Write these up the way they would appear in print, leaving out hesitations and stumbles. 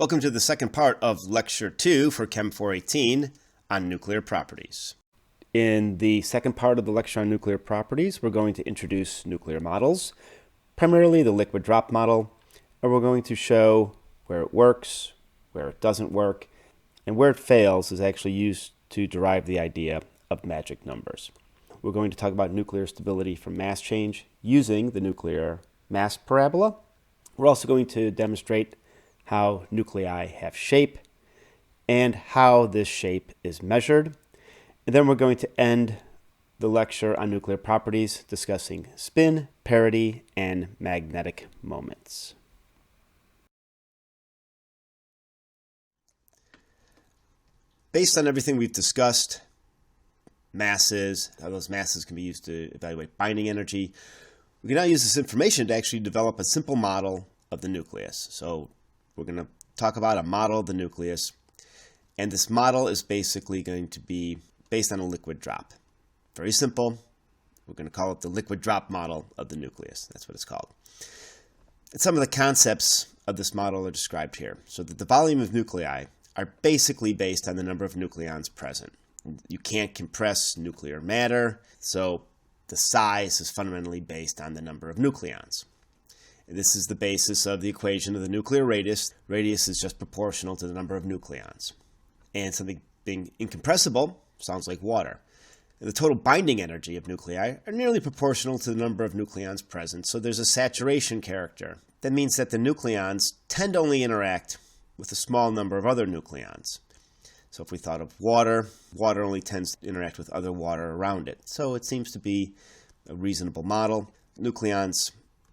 Welcome to the second part of Lecture 2 for Chem 418 on nuclear properties. In the second part of the lecture on nuclear properties, we're going to introduce nuclear models, primarily the liquid drop model, and we're going to show where it works, where it doesn't work, and where it fails is actually used to derive the idea of magic numbers. We're going to talk about nuclear stability from mass change using the nuclear mass parabola. We're also going to demonstrate how nuclei have shape and how this shape is measured. And then we're going to end the lecture on nuclear properties discussing spin, parity, and magnetic moments. Based on everything we've discussed, masses, how those masses can be used to evaluate binding energy, we can now use this information to actually develop a simple model of the nucleus. So we're going to talk about a model of the nucleus, and this model is basically going to be based on a liquid drop. Very simple. We're going to call it the liquid drop model of the nucleus. That's what it's called. And some of the concepts of this model are described here. So that the volume of nuclei are basically based on the number of nucleons present. You can't compress nuclear matter, so the size is fundamentally based on the number of nucleons. This is the basis of the equation of the nuclear radius. Radius is just proportional to the number of nucleons. And something being incompressible sounds like water. And the total binding energy of nuclei are nearly proportional to the number of nucleons present. So there's a saturation character. That means that the nucleons tend to only interact with a small number of other nucleons. So if we thought of water, water only tends to interact with other water around it. So it seems to be a reasonable model. Nucleons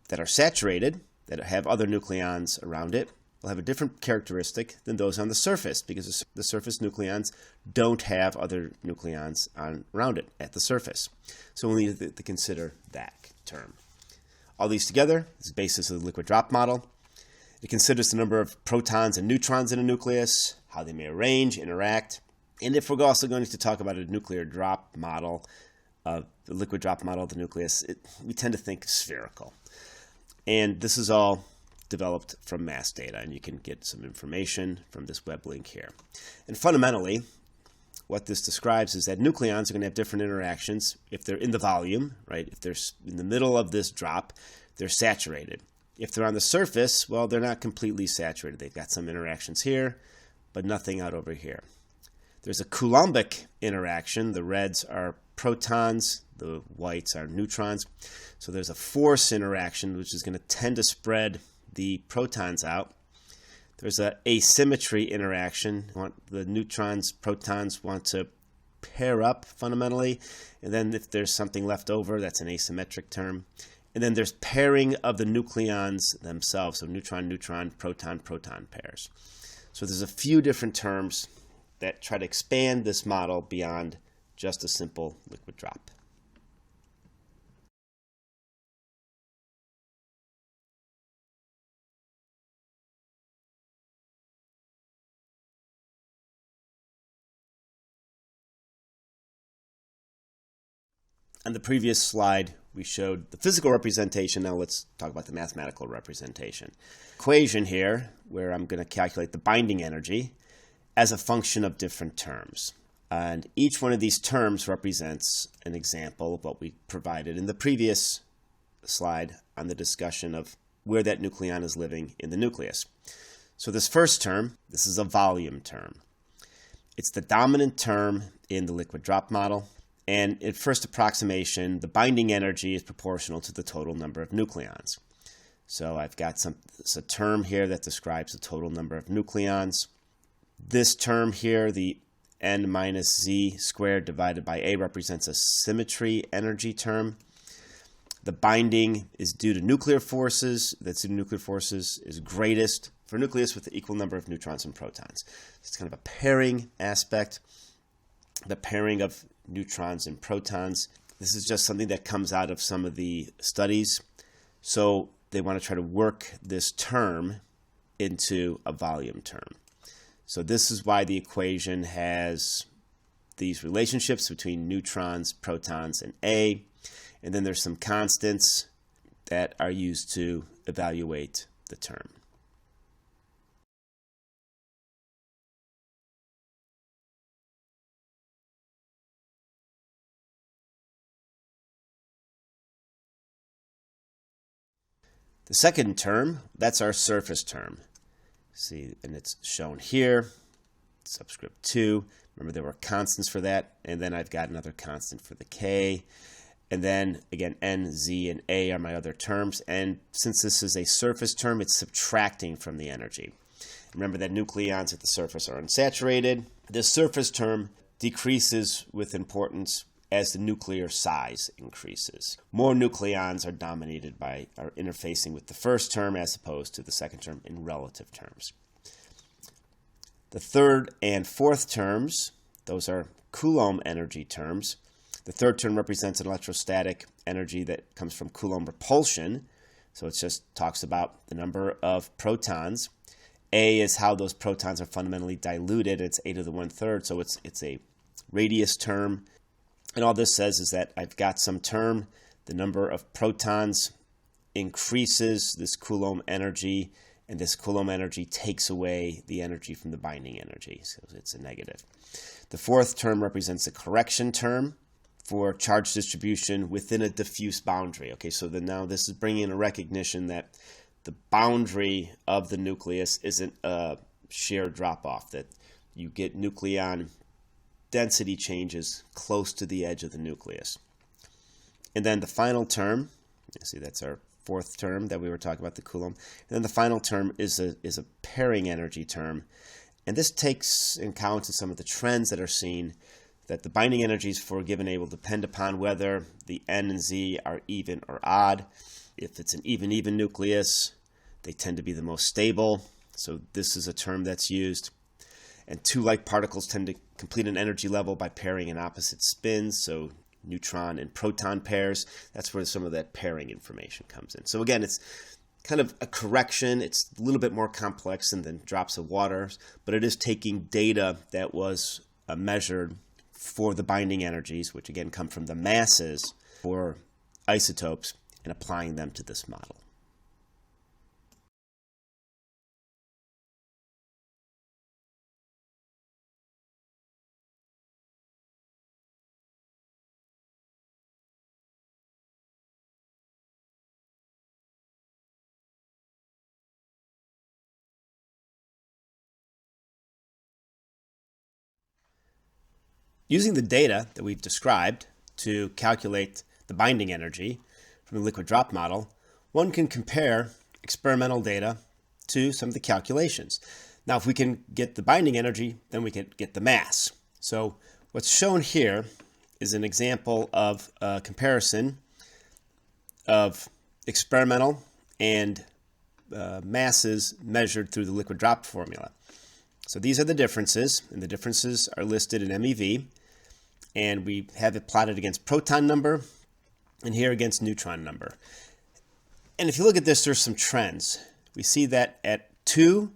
that are saturated, that have other nucleons around it, will have a different characteristic than those on the surface, because the surface nucleons don't have other nucleons around it at the surface. So we'll need to consider that term. All these together is the basis of the liquid drop model. It considers the number of protons and neutrons in a nucleus, how they may arrange, interact, and if we're also going to talk about a nuclear drop model, the liquid drop model of the nucleus, we tend to think spherical. And this is all developed from mass data, and you can get some information from this web link here. And fundamentally, what this describes is that nucleons are going to have different interactions if they're in the volume, right? If they're in the middle of this drop, they're saturated. If they're on the surface, well, they're not completely saturated. They've got some interactions here, but nothing out over here. There's a Coulombic interaction. The reds are protons, the whites are neutrons. So there's a force interaction, which is going to tend to spread the protons out. There's an asymmetry interaction. The neutrons, protons want to pair up fundamentally. And then if there's something left over, that's an asymmetric term. And then there's pairing of the nucleons themselves. So neutron, neutron, proton, proton pairs. So there's a few different terms that try to expand this model beyond just a simple liquid drop. On the previous slide, we showed the physical representation. Now let's talk about the mathematical representation. Equation here, where I'm going to calculate the binding energy as a function of different terms. And each one of these terms represents an example of what we provided in the previous slide on the discussion of where that nucleon is living in the nucleus. So this first term, this is a volume term. It's the dominant term in the liquid drop model. And at first approximation, the binding energy is proportional to the total number of nucleons. So I've got a term here that describes the total number of nucleons. This term here, the n minus z squared divided by a, represents a symmetry energy term. The binding is due to nuclear forces. That's due to nuclear forces is greatest for a nucleus with the equal number of neutrons and protons. It's kind of a pairing aspect, the pairing of neutrons and protons. This is just something that comes out of some of the studies. So they want to try to work this term into a volume term. So this is why the equation has these relationships between neutrons, protons, and A. And then there's some constants that are used to evaluate the term. The second term, that's our surface term. See, and it's shown here, subscript 2. Remember, there were constants for that, and then I've got another constant for the K. And then, again, N, Z, and A are my other terms. And since this is a surface term, it's subtracting from the energy. Remember that nucleons at the surface are unsaturated. This surface term decreases with importance as the nuclear size increases. More nucleons are interfacing with the first term as opposed to the second term in relative terms. The third and fourth terms, those are Coulomb energy terms. The third term represents an electrostatic energy that comes from Coulomb repulsion. So it just talks about the number of protons. A is how those protons are fundamentally diluted. It's 8 to the 1/3, so it's a radius term. And all this says is that I've got some term, the number of protons increases this Coulomb energy, and this Coulomb energy takes away the energy from the binding energy, so it's a negative. The fourth term represents a correction term for charge distribution within a diffuse boundary. Okay, so then now this is bringing in a recognition that the boundary of the nucleus isn't a sheer drop-off, that you get nucleon density changes close to the edge of the nucleus. And then the final term, you see that's our fourth term that we were talking about, the Coulomb. And then the final term is a pairing energy term. And this takes in account some of the trends that are seen, that the binding energies for a given A will depend upon whether the N and Z are even or odd. If it's an even nucleus, they tend to be the most stable. So this is a term that's used. And two like particles tend to complete an energy level by pairing in opposite spins. So neutron and proton pairs, that's where some of that pairing information comes in. So again, it's kind of a correction. It's a little bit more complex than drops of water, but it is taking data that was measured for the binding energies, which again come from the masses for isotopes, and applying them to this model. Using the data that we've described to calculate the binding energy from the liquid drop model, one can compare experimental data to some of the calculations. Now, if we can get the binding energy, then we can get the mass. So what's shown here is an example of a comparison of experimental and masses measured through the liquid drop formula. So these are the differences, and the differences are listed in MeV, and we have it plotted against proton number and here against neutron number. And if you look at this, there's some trends. We see that at 2,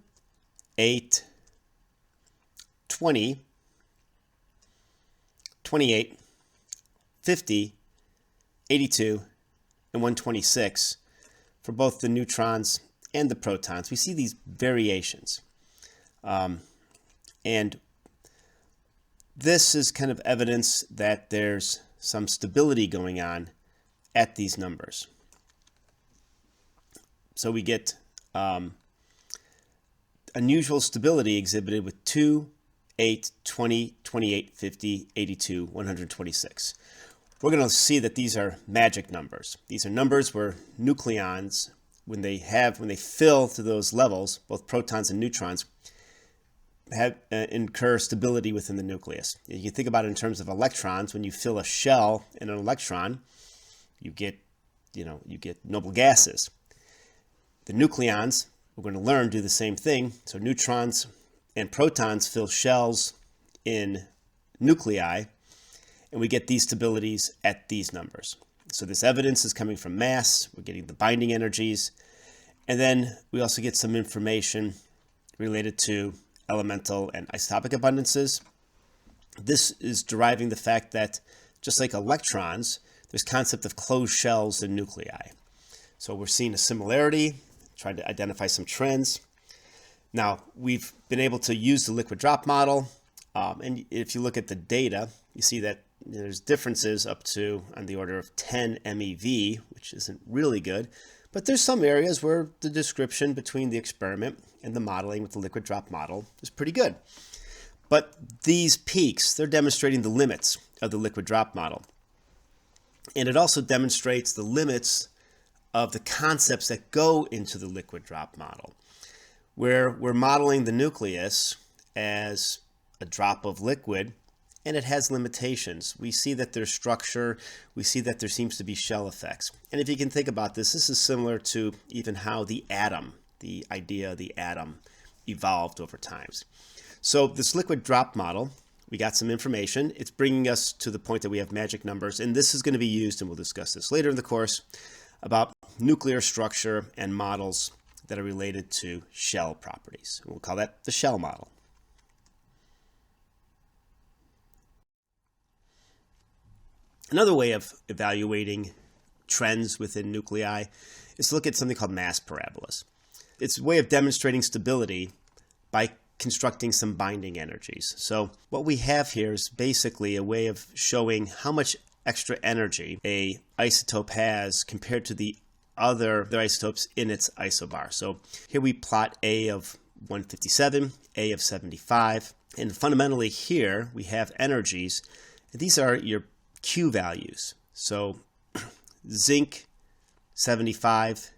8, 20, 28, 50, 82, and 126, for both the neutrons and the protons, we see these variations. And this is kind of evidence that there's some stability going on at these numbers. So we get unusual stability exhibited with 2, 8, 20, 28, 50, 82, 126. We're going to see that these are magic numbers. These are numbers where nucleons, when they fill to those levels, both protons and neutrons, incur stability within the nucleus. You can think about it in terms of electrons. When you fill a shell in an electron, you get noble gases. The nucleons, we're going to learn, do the same thing. So neutrons and protons fill shells in nuclei, and we get these stabilities at these numbers. So this evidence is coming from mass. We're getting the binding energies, and then we also get some information related to elemental and isotopic abundances. This is deriving the fact that just like electrons, there's concept of closed shells in nuclei. So we're seeing a similarity, trying to identify some trends. Now, we've been able to use the liquid drop model, and if you look at the data, you see that there's differences up to on the order of 10 MeV, which isn't really good, But there's some areas where the description between the experiment and the modeling with the liquid drop model is pretty good. But these peaks, they're demonstrating the limits of the liquid drop model. And it also demonstrates the limits of the concepts that go into the liquid drop model, where we're modeling the nucleus as a drop of liquid, and it has limitations. We see that there's structure, we see that there seems to be shell effects. And if you can think about this, this is similar to even how the atom, the idea of the atom, evolved over times. So this liquid drop model, we got some information. It's bringing us to the point that we have magic numbers, and this is going to be used, and we'll discuss this later in the course, about nuclear structure and models that are related to shell properties. We'll call that the shell model. Another way of evaluating trends within nuclei is to look at something called mass parabolas. It's a way of demonstrating stability by constructing some binding energies. So what we have here is basically a way of showing how much extra energy a isotope has compared to the other isotopes in its isobar. So here we plot A of 157, A of 75, and fundamentally here we have energies. These are your Q values. So zinc 75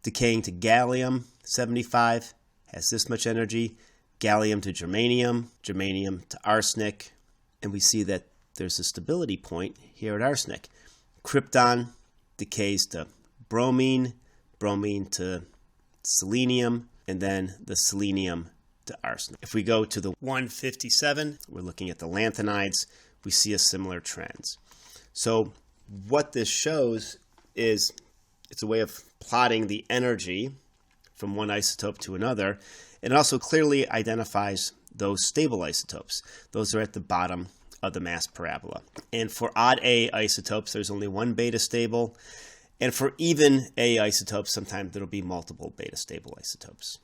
decaying to gallium 75 has this much energy, gallium to germanium, germanium to arsenic, and we see that there's a stability point here at arsenic. Krypton decays to bromine, bromine to selenium, and then the selenium to arsenic. If we go to the 157, we're looking at the lanthanides, we see a similar trends. So what this shows is it's a way of plotting the energy from one isotope to another. It also clearly identifies those stable isotopes. Those are at the bottom of the mass parabola. And for odd A isotopes, there's only one beta stable. And for even A isotopes, sometimes there'll be multiple beta stable isotopes.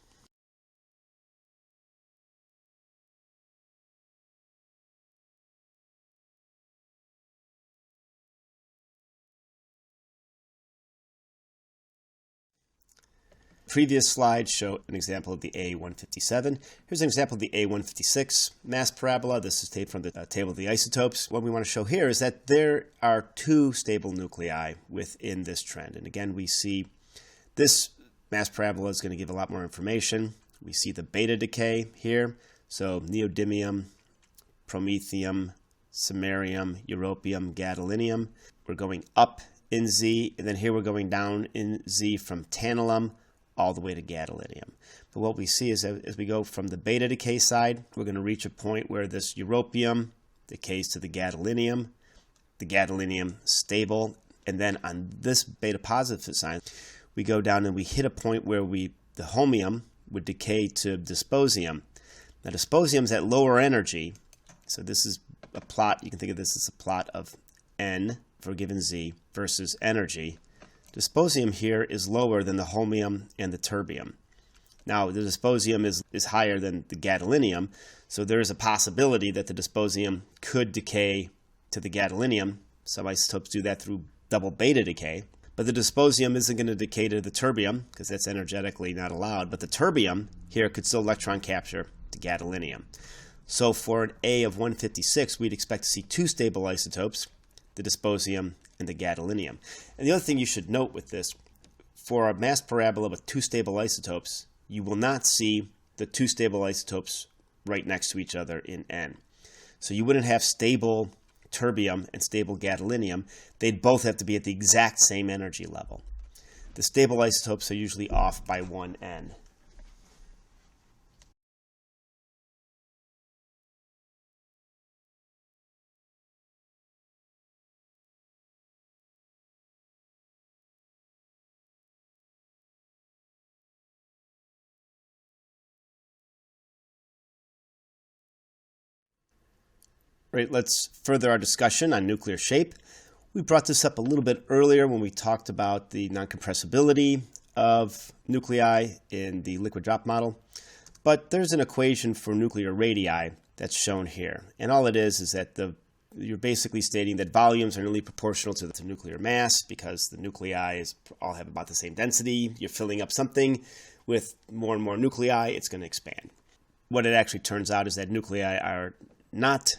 Previous slides show an example of the A157. Here's an example of the A156 mass parabola. This is taken from the table of the isotopes. What we want to show here is that there are two stable nuclei within this trend. And again, we see this mass parabola is going to give a lot more information. We see the beta decay here. So neodymium, promethium, samarium, europium, gadolinium. We're going up in Z, and then here we're going down in Z from tantalum all the way to gadolinium. But what we see is that as we go from the beta decay side, we're going to reach a point where this europium decays to the gadolinium stable, and then on this beta positive side, we go down and we hit a point where the homium would decay to dysprosium. Now dysprosium is at lower energy, so this is a plot, you can think of this as a plot of N for a given Z versus energy. Dysprosium here is lower than the holmium and the terbium. Now, the dysprosium is higher than the gadolinium, so there is a possibility that the dysprosium could decay to the gadolinium. Some isotopes do that through double beta decay, but the dysprosium isn't going to decay to the terbium because that's energetically not allowed, but the terbium here could still electron capture to gadolinium. So for an A of 156, we'd expect to see two stable isotopes, the dysprosium and the gadolinium. And the other thing you should note with this, for a mass parabola with two stable isotopes, you will not see the two stable isotopes right next to each other in N. So you wouldn't have stable terbium and stable gadolinium. They'd both have to be at the exact same energy level. The stable isotopes are usually off by 1 N. Right, let's further our discussion on nuclear shape. We brought this up a little bit earlier when we talked about the non-compressibility of nuclei in the liquid drop model, but there's an equation for nuclear radii that's shown here. And all it is that the you're basically stating that volumes are nearly proportional to the nuclear mass because the nuclei all have about the same density. You're filling up something with more and more nuclei, it's going to expand. What it actually turns out is that nuclei are not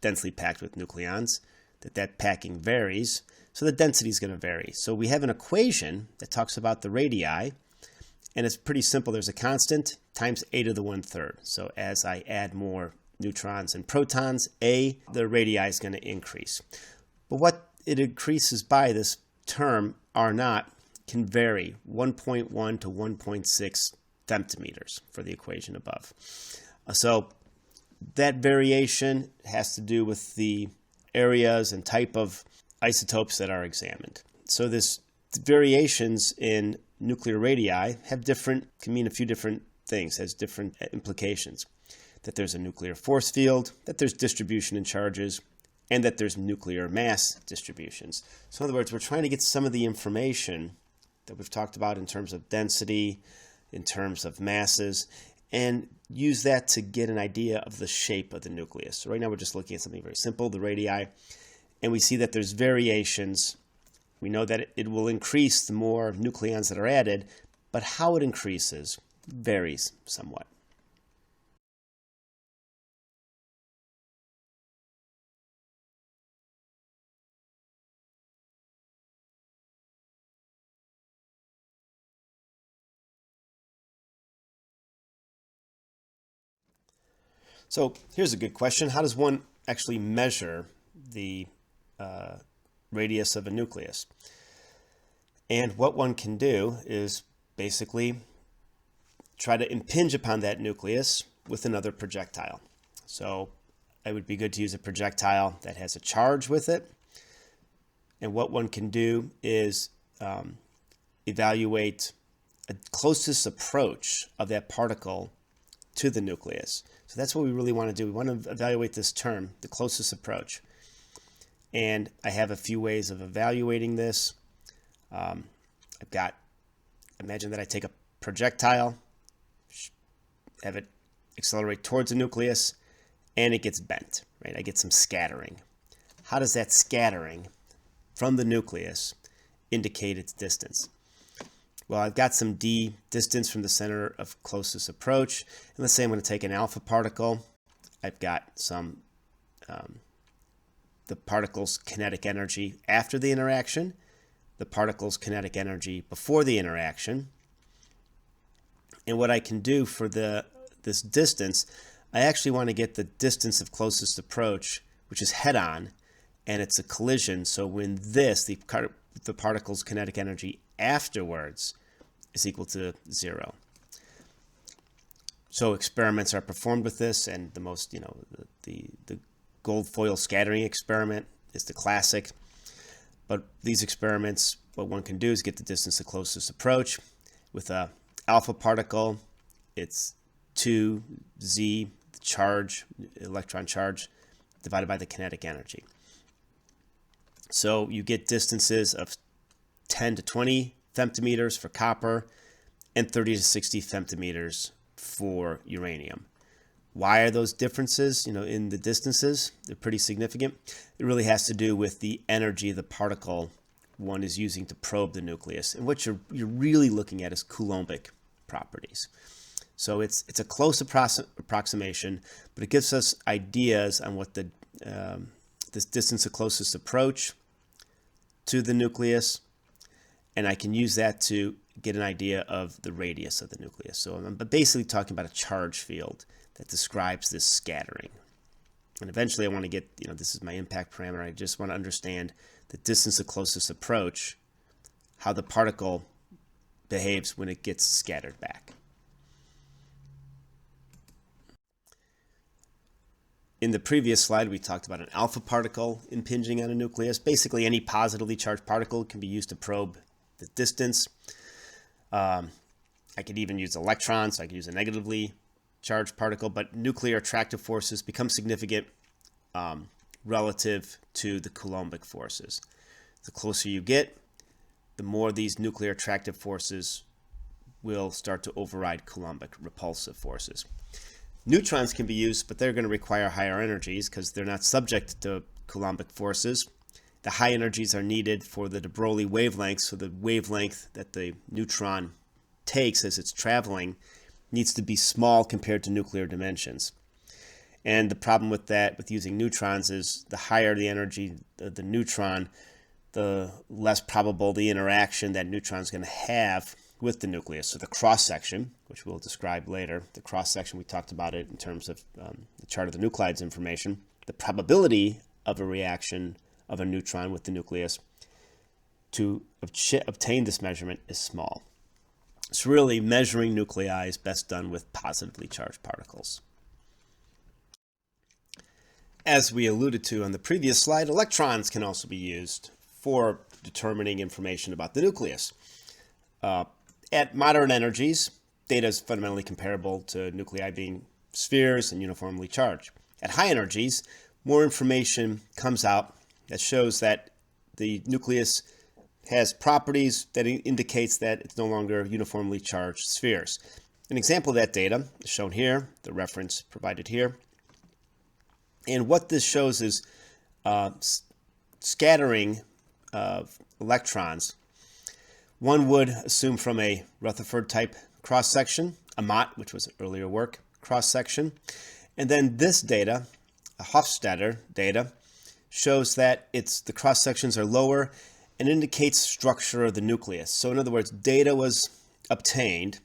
densely packed with nucleons, that packing varies, so the density is going to vary. So we have an equation that talks about the radii, and it's pretty simple. There's a constant times a to the 1/3. So as I add more neutrons and protons, the radii is going to increase. But what it increases by, this term R naught, can vary 1.1 to 1.6 femtometers for the equation above. So that variation has to do with the areas and type of isotopes that are examined. So this variations in nuclear radii can mean a few different things, has different implications. That there's a nuclear force field, that there's distribution in charges, and that there's nuclear mass distributions. So in other words, we're trying to get some of the information that we've talked about in terms of density, in terms of masses, and use that to get an idea of the shape of the nucleus. So right now we're just looking at something very simple, the radii, and we see that there's variations. We know that it will increase the more nucleons that are added, but how it increases varies somewhat. So here's a good question. How does one actually measure the radius of a nucleus? And what one can do is basically try to impinge upon that nucleus with another projectile. So it would be good to use a projectile that has a charge with it. And what one can do is evaluate a closest approach of that particle to the nucleus. So that's what we really want to do. We want to evaluate this term, the closest approach. And I have a few ways of evaluating this. Imagine that I take a projectile, have it accelerate towards the nucleus, and it gets bent, right? I get some scattering. How does that scattering from the nucleus indicate its distance? Well, I've got some d distance from the center of closest approach. And let's say I'm going to take an alpha particle. I've got some the particle's kinetic energy after the interaction, the particle's kinetic energy before the interaction. And what I can do for this distance, I actually want to get the distance of closest approach, which is head-on, and it's a collision. So when the particle's kinetic energy afterwards is equal to 0. So experiments are performed with this, and the most, the gold foil scattering experiment is the classic. But these experiments, what one can do is get the distance of closest approach. With a alpha particle, it's 2z, the charge, electron charge, divided by the kinetic energy. So you get distances of 10 to 20 femtometers for copper and 30 to 60 femtometers for uranium. Why are those differences, in the distances? They're pretty significant. It really has to do with the energy of the particle one is using to probe the nucleus. And what you're really looking at is Coulombic properties. So it's a close approximation, but it gives us ideas on what this distance of closest approach to the nucleus, and I can use that to get an idea of the radius of the nucleus. So I'm basically talking about a charge field that describes this scattering. And eventually I want to get, this is my impact parameter. I just want to understand the distance of closest approach, how the particle behaves when it gets scattered back. In the previous slide, we talked about an alpha particle impinging on a nucleus. Basically, any positively charged particle can be used to probe the distance. I could even use electrons, so I could use a negatively charged particle, but nuclear attractive forces become significant relative to the Coulombic forces. The closer you get, the more these nuclear attractive forces will start to override Coulombic repulsive forces. Neutrons can be used, but they're going to require higher energies because they're not subject to Coulombic forces. The high energies are needed for the de Broglie wavelength, so the wavelength that the neutron takes as it's traveling needs to be small compared to nuclear dimensions. And the problem with that, with using neutrons, is the higher the energy of the neutron, the less probable the interaction that neutron is going to have with the nucleus. So the cross-section, which we'll describe later, the cross-section, we talked about it in terms of the chart of the nuclides information, the probability of a reaction of a neutron with the nucleus to obtain this measurement is small. So really, measuring nuclei is best done with positively charged particles. As we alluded to on the previous slide, electrons can also be used for determining information about the nucleus. At moderate energies, data is fundamentally comparable to nuclei being spheres and uniformly charged. At high energies, more information comes out that shows that the nucleus has properties that indicates that it's no longer uniformly charged spheres. An example of that data is shown here, the reference provided here. And what this shows is scattering of electrons. One would assume from a Rutherford type cross-section, a Mott, which was earlier work, cross-section. And then this data, a Hofstadter data, shows that the cross-sections are lower and indicates structure of the nucleus. So in other words, data was obtained,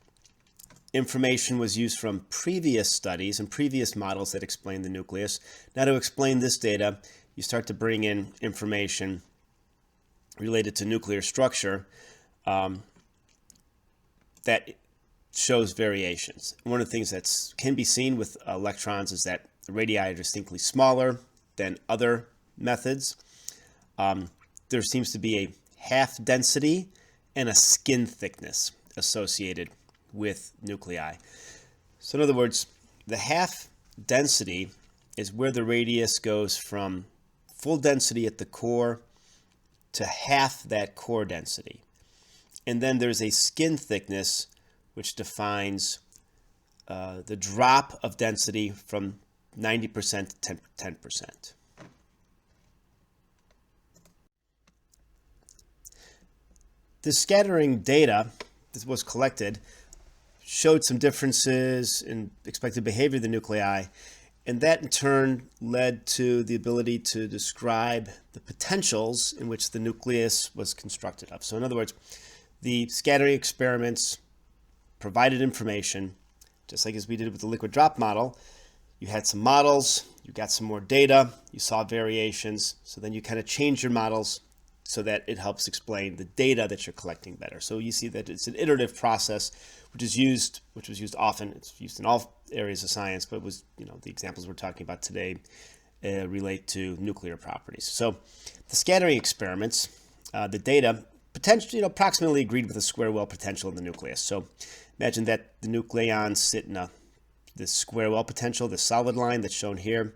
information was used from previous studies and previous models that explain the nucleus. Now to explain this data, you start to bring in information related to nuclear structure that shows variations. One of the things that can be seen with electrons is that the radii are distinctly smaller than other methods. There seems to be a half density and a skin thickness associated with nuclei. So in other words, the half density is where the radius goes from full density at the core to half that core density. And then there's a skin thickness which defines the drop of density from 90% to 10%. The scattering data that was collected showed some differences in expected behavior of the nuclei, and that in turn led to the ability to describe the potentials in which the nucleus was constructed of. So in other words, the scattering experiments provided information, just like as we did with the liquid drop model. You had some models, you got some more data, you saw variations, so then you kind of change your models so that it helps explain the data that you're collecting better. So you see that it's an iterative process, which was used often. It's used in all areas of science, but the examples we're talking about today relate to nuclear properties. So the scattering experiments, the data potentially, approximately agreed with the square well potential in the nucleus. So imagine that the nucleons sit in this square well potential, this solid line that's shown here.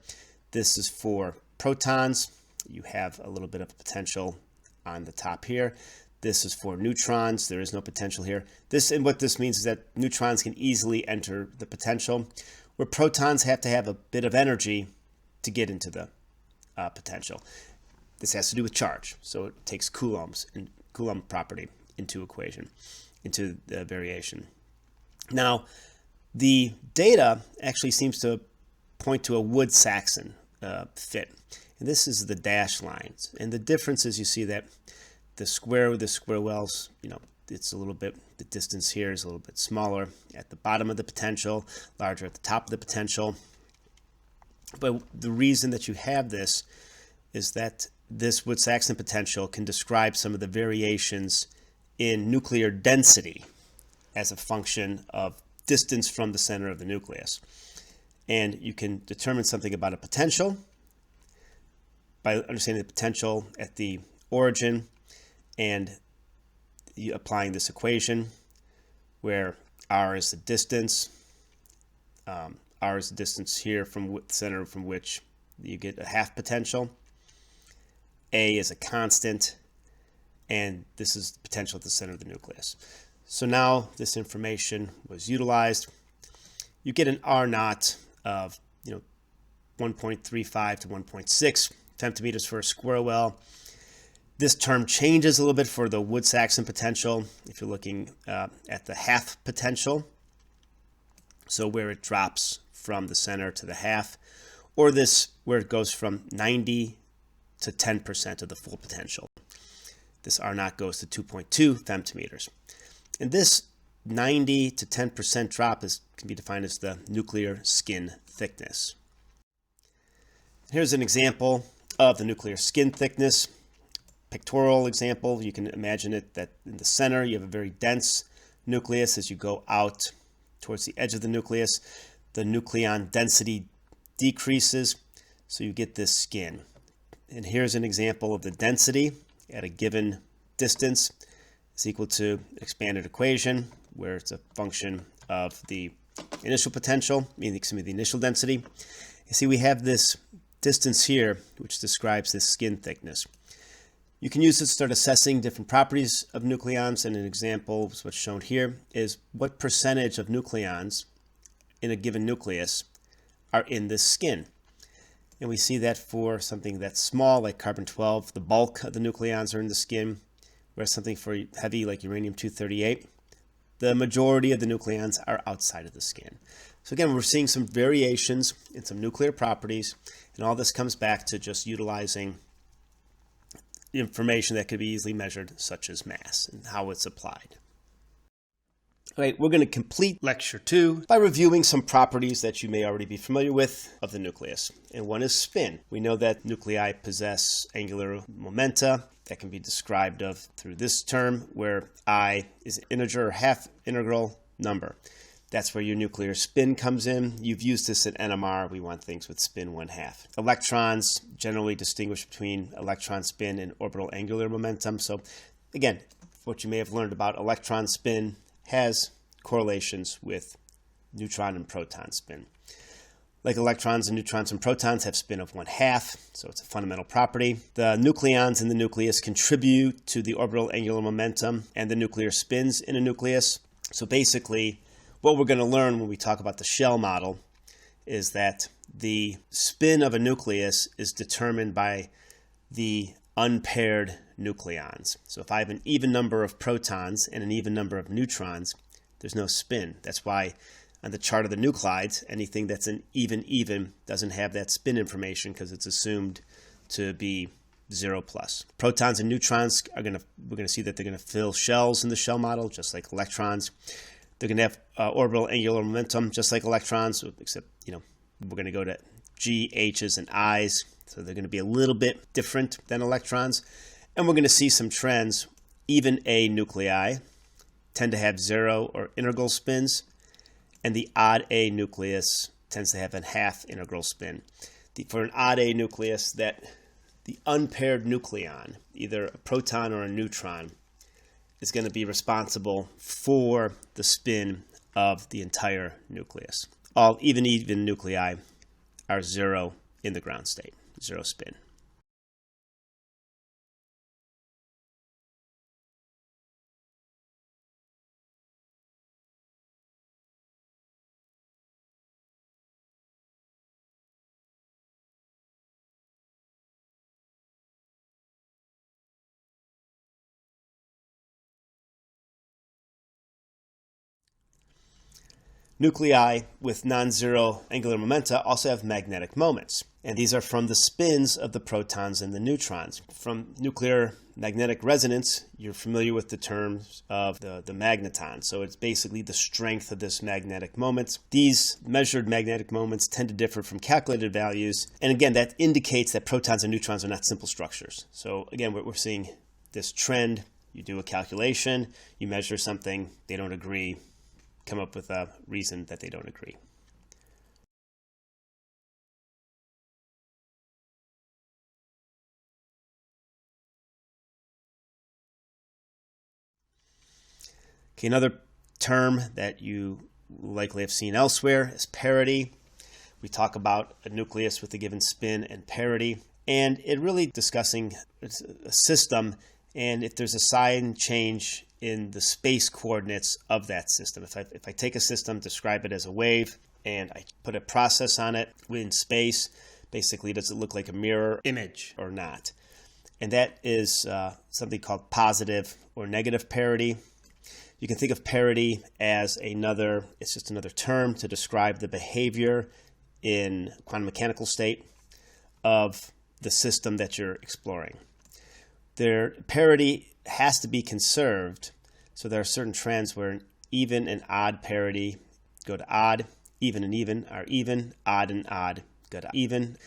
This is for protons. You have a little bit of potential on the top here. This is for neutrons. There is no potential here. What this means is that neutrons can easily enter the potential, where protons have to have a bit of energy to get into the potential. This has to do with charge, so it takes coulombs and Coulomb property into the variation. Now, the data actually seems to point to a Wood-Saxon fit. And this is the dashed lines. And the difference is you see that the square wells, it's a little bit, the distance here is a little bit smaller at the bottom of the potential, larger at the top of the potential. But the reason that you have this is that this Wood-Saxon potential can describe some of the variations in nuclear density as a function of distance from the center of the nucleus. And you can determine something about a potential by understanding the potential at the origin and applying this equation where r is the distance. R is the distance here from the center from which you get a half potential. A is a constant, and this is the potential at the center of the nucleus. So now this information was utilized. You get an R naught of 1.35 to 1.6 femtometers for a square well. This term changes a little bit for the Wood-Saxon potential if you're looking at the half potential, so where it drops from the center to the half, or this where it goes from 90 to 10% of the full potential. This R naught goes to 2.2 femtometers. And this 90 to 10% drop can be defined as the nuclear skin thickness. Here's an example of the nuclear skin thickness. Pictorial example, you can imagine it that in the center you have a very dense nucleus. As you go out towards the edge of the nucleus, the nucleon density decreases, so you get this skin. And here's an example of the density at a given distance is equal to expanded equation, where it's a function of the initial potential, meaning the initial density. You see we have this distance here, which describes this skin thickness. You can use it to start assessing different properties of nucleons, and an example, what's shown here, is what percentage of nucleons in a given nucleus are in this skin. And we see that for something that's small, like carbon-12, the bulk of the nucleons are in the skin, whereas something for heavy, like uranium-238, the majority of the nucleons are outside of the skin. So again, we're seeing some variations in some nuclear properties, and all this comes back to just utilizing information that could be easily measured, such as mass and how it's applied. All right, we're going to complete lecture 2 by reviewing some properties that you may already be familiar with of the nucleus. And one is spin. We know that nuclei possess angular momenta that can be described through this term, where I is an integer or half integral number. That's where your nuclear spin comes in. You've used this at NMR. We want things with spin 1/2. Electrons generally distinguish between electron spin and orbital angular momentum. So again, what you may have learned about electron spin has correlations with neutron and proton spin. Like electrons and neutrons and protons have spin of 1/2, so it's a fundamental property. The nucleons in the nucleus contribute to the orbital angular momentum and the nuclear spins in a nucleus. So basically, what we're going to learn when we talk about the shell model is that the spin of a nucleus is determined by the unpaired nucleons. So if I have an even number of protons and an even number of neutrons, there's no spin. That's why on the chart of the nuclides, anything that's an even doesn't have that spin information, because it's assumed to be 0+. Protons and neutrons we're going to see that they're going to fill shells in the shell model, just like electrons. They're going to have orbital angular momentum, just like electrons, except, we're going to go to G, H's, and I's. So they're going to be a little bit different than electrons. And we're going to see some trends. Even A nuclei tend to have 0 or integral spins, and the odd A nucleus tends to have a half integral spin. For an odd A nucleus, that the unpaired nucleon, either a proton or a neutron, is going to be responsible for the spin of the entire nucleus. All even nuclei are 0 in the ground state, 0 spin. Nuclei with non-zero angular momenta also have magnetic moments, and these are from the spins of the protons and the neutrons. From nuclear magnetic resonance, you're familiar with the terms of the magneton, so it's basically the strength of this magnetic moment. These measured magnetic moments tend to differ from calculated values, and again, that indicates that protons and neutrons are not simple structures. So again, we're seeing this trend. You do a calculation, you measure something, they don't agree, come up with a reason that they don't agree. Okay, another term that you likely have seen elsewhere is parity. We talk about a nucleus with a given spin and parity, and it really discussing a system and if there's a sign change in the space coordinates of that system. If I take a system, describe it as a wave, and I put a process on it in space, Basically, does it look like a mirror image or not? And that is something called positive or negative parity. You can think of parity as it's just another term to describe the behavior in quantum mechanical state of the system that you're exploring. Their parity has to be conserved, so there are certain trends where an even and odd parity go to odd, even and even are even, odd and odd go to even.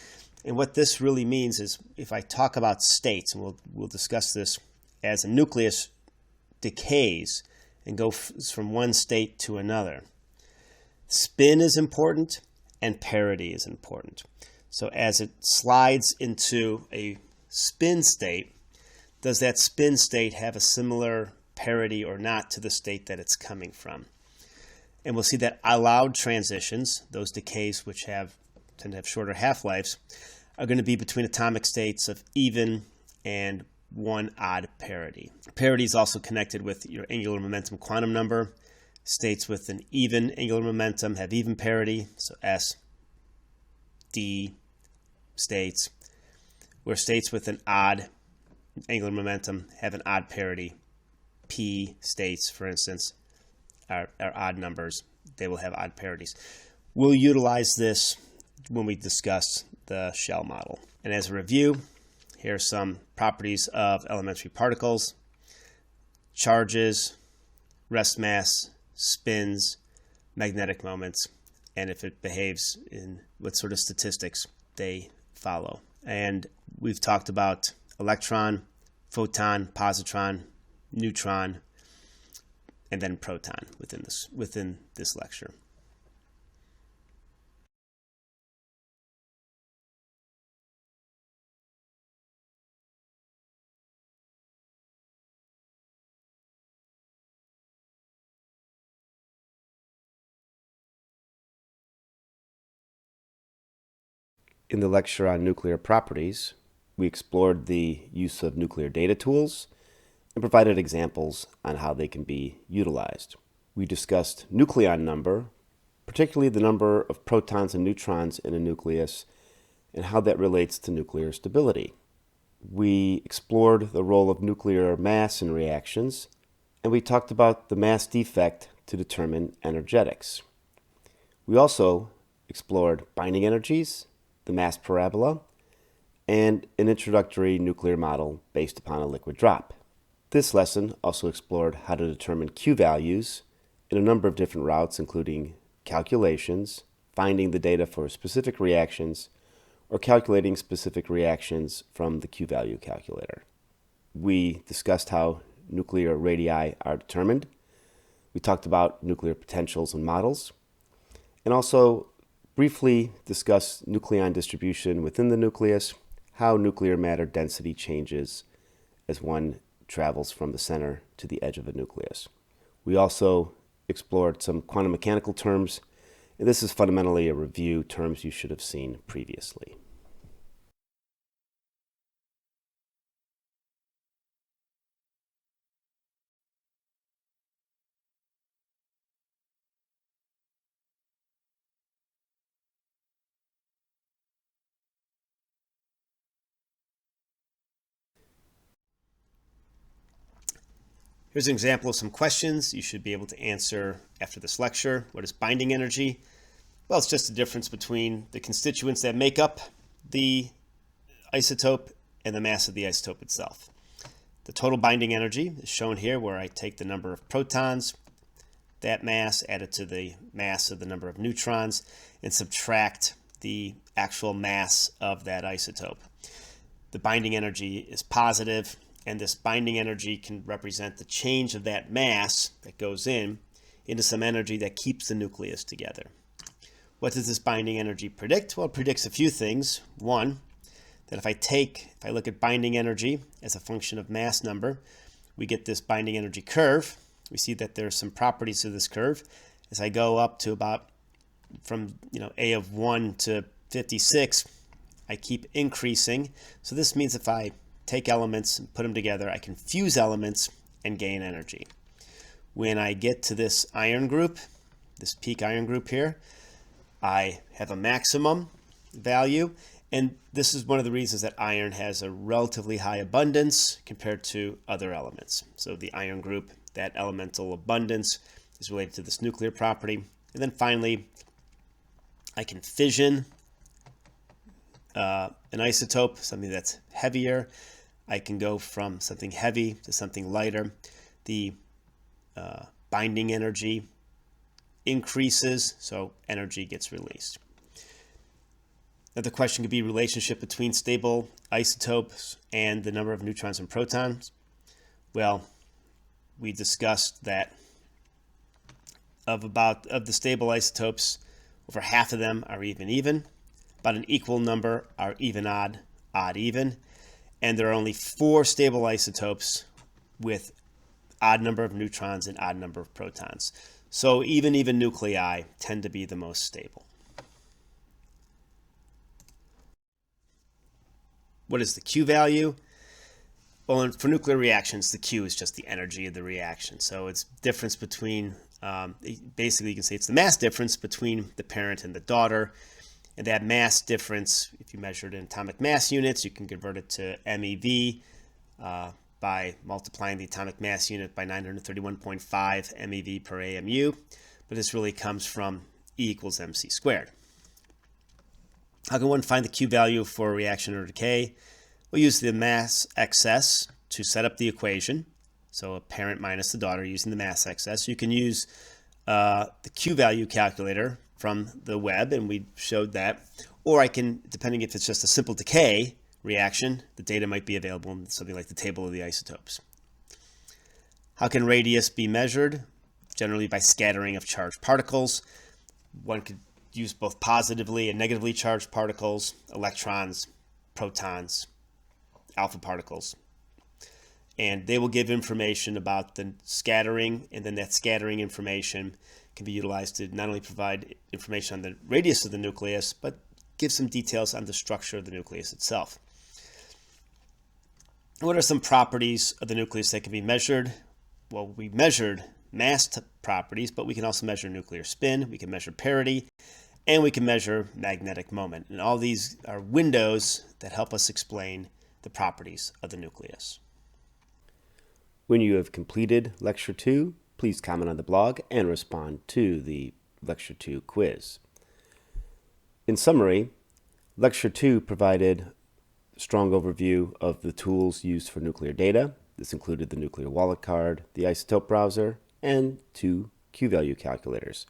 And what this really means is if I talk about states, and we'll discuss this as a nucleus decays and goes from one state to another, spin is important and parity is important. So as it slides into a spin state, does that spin state have a similar parity or not to the state that it's coming from? And we'll see that allowed transitions, those decays which tend to have shorter half-lives, are going to be between atomic states of even and one odd parity. Parity is also connected with your angular momentum quantum number. States with an even angular momentum have even parity, so S, D states, where states with an odd angular momentum have an odd parity. P states, for instance, are odd numbers. They will have odd parities. We'll utilize this when we discuss the shell model. And as a review, here are some properties of elementary particles: charges, rest mass, spins, magnetic moments, and if it behaves in what sort of statistics they follow. And we've talked about electron, photon, positron, neutron, and then proton within this lecture. In the lecture on nuclear properties, we explored the use of nuclear data tools and provided examples on how they can be utilized. We discussed nucleon number, particularly the number of protons and neutrons in a nucleus, and how that relates to nuclear stability. We explored the role of nuclear mass in reactions, and we talked about the mass defect to determine energetics. We also explored binding energies, the mass parabola, and an introductory nuclear model based upon a liquid drop. This lesson also explored how to determine Q values in a number of different routes, including calculations, finding the data for specific reactions, or calculating specific reactions from the Q value calculator. We discussed how nuclear radii are determined. We talked about nuclear potentials and models, and also briefly discuss nucleon distribution within the nucleus, how nuclear matter density changes as one travels from the center to the edge of a nucleus. We also explored some quantum mechanical terms, and this is fundamentally a review, terms you should have seen previously. Here's an example of some questions you should be able to answer after this lecture. What is binding energy? Well, it's just the difference between the constituents that make up the isotope and the mass of the isotope itself. The total binding energy is shown here, where I take the number of protons, that mass, add it to the mass of the number of neutrons, and subtract the actual mass of that isotope. The binding energy is positive, and this binding energy can represent the change of that mass that goes into some energy that keeps the nucleus together. What does this binding energy predict? Well, it predicts a few things. One, that if I look at binding energy as a function of mass number, we get this binding energy curve. We see that there's some properties to this curve. As I go up to about from A of 1 to 56, I keep increasing. So this means if I take elements and put them together, I can fuse elements and gain energy. When I get to this iron group, this peak iron group here, I have a maximum value, And this is one of the reasons that iron has a relatively high abundance compared to other elements. So the iron group, that elemental abundance, is related to this nuclear property. And then finally, I can fission an isotope, something that's heavier. I can go from something heavy to something lighter. The binding energy increases, so energy gets released. Another question could be relationship between stable isotopes and the number of neutrons and protons. Well, we discussed that of the stable isotopes, over half of them are even. About an equal number are even-odd, odd-even. And there are only 4 stable isotopes with odd number of neutrons and odd number of protons. So even nuclei tend to be the most stable. What is the Q value? Well, for nuclear reactions, the Q is just the energy of the reaction. So it's difference between, basically you can say it's the mass difference between the parent and the daughter. And that mass difference, if you measure it in atomic mass units, you can convert it to MeV by multiplying the atomic mass unit by 931.5 MeV per AMU. But this really comes from E equals mc squared. How can one find the Q value for a reaction or decay? We'll use the mass excess to set up the equation. So a parent minus the daughter using the mass excess. You can use the Q value calculator from the web, and we showed that. Or I can, depending if it's just a simple decay reaction, the data might be available in something like the table of the isotopes. How can radius be measured? Generally by scattering of charged particles. One could use both positively and negatively charged particles, electrons, protons, alpha particles. And they will give information about the scattering, and then that scattering information can be utilized to not only provide information on the radius of the nucleus, but give some details on the structure of the nucleus itself. What are some properties of the nucleus that can be measured? Well, we measured mass properties, but we can also measure nuclear spin, we can measure parity, and we can measure magnetic moment. And all these are windows that help us explain the properties of the nucleus. When you have completed Lecture 2, please comment on the blog and respond to the Lecture 2 quiz. In summary, Lecture 2 provided a strong overview of the tools used for nuclear data. This included the nuclear wallet card, the isotope browser, and 2 Q-value calculators.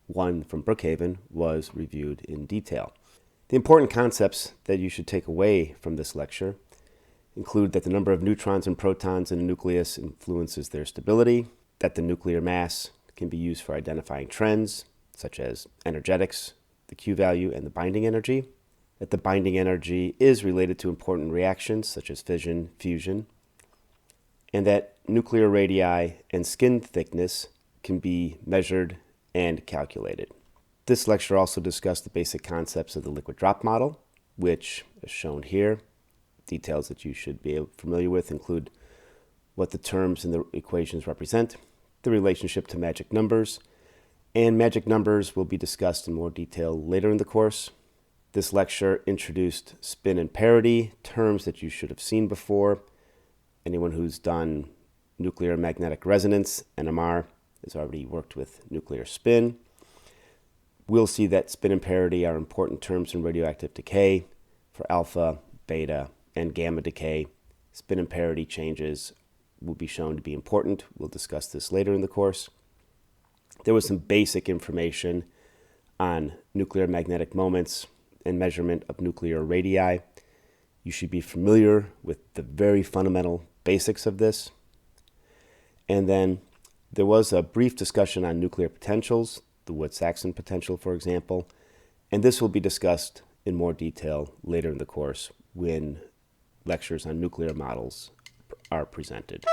One from Brookhaven was reviewed in detail. The important concepts that you should take away from this lecture include that the number of neutrons and protons in a nucleus influences their stability, that the nuclear mass can be used for identifying trends, such as energetics, the Q value, and the binding energy, that the binding energy is related to important reactions, such as fission, fusion, and that nuclear radii and skin thickness can be measured and calculated. This lecture also discussed the basic concepts of the liquid drop model, which, as shown here, details that you should be familiar with include what the terms in the equations represent, the relationship to magic numbers, and magic numbers will be discussed in more detail later in the course. This lecture introduced spin and parity, terms that you should have seen before. Anyone who's done nuclear magnetic resonance, NMR, has already worked with nuclear spin. We'll see that spin and parity are important terms in radioactive decay. For alpha, beta, and gamma decay, spin and parity changes will be shown to be important. We'll discuss this later in the course. There was some basic information on nuclear magnetic moments and measurement of nuclear radii. You should be familiar with the very fundamental basics of this. And then there was a brief discussion on nuclear potentials, the Wood-Saxon potential, for example, and this will be discussed in more detail later in the course when lectures on nuclear models are presented.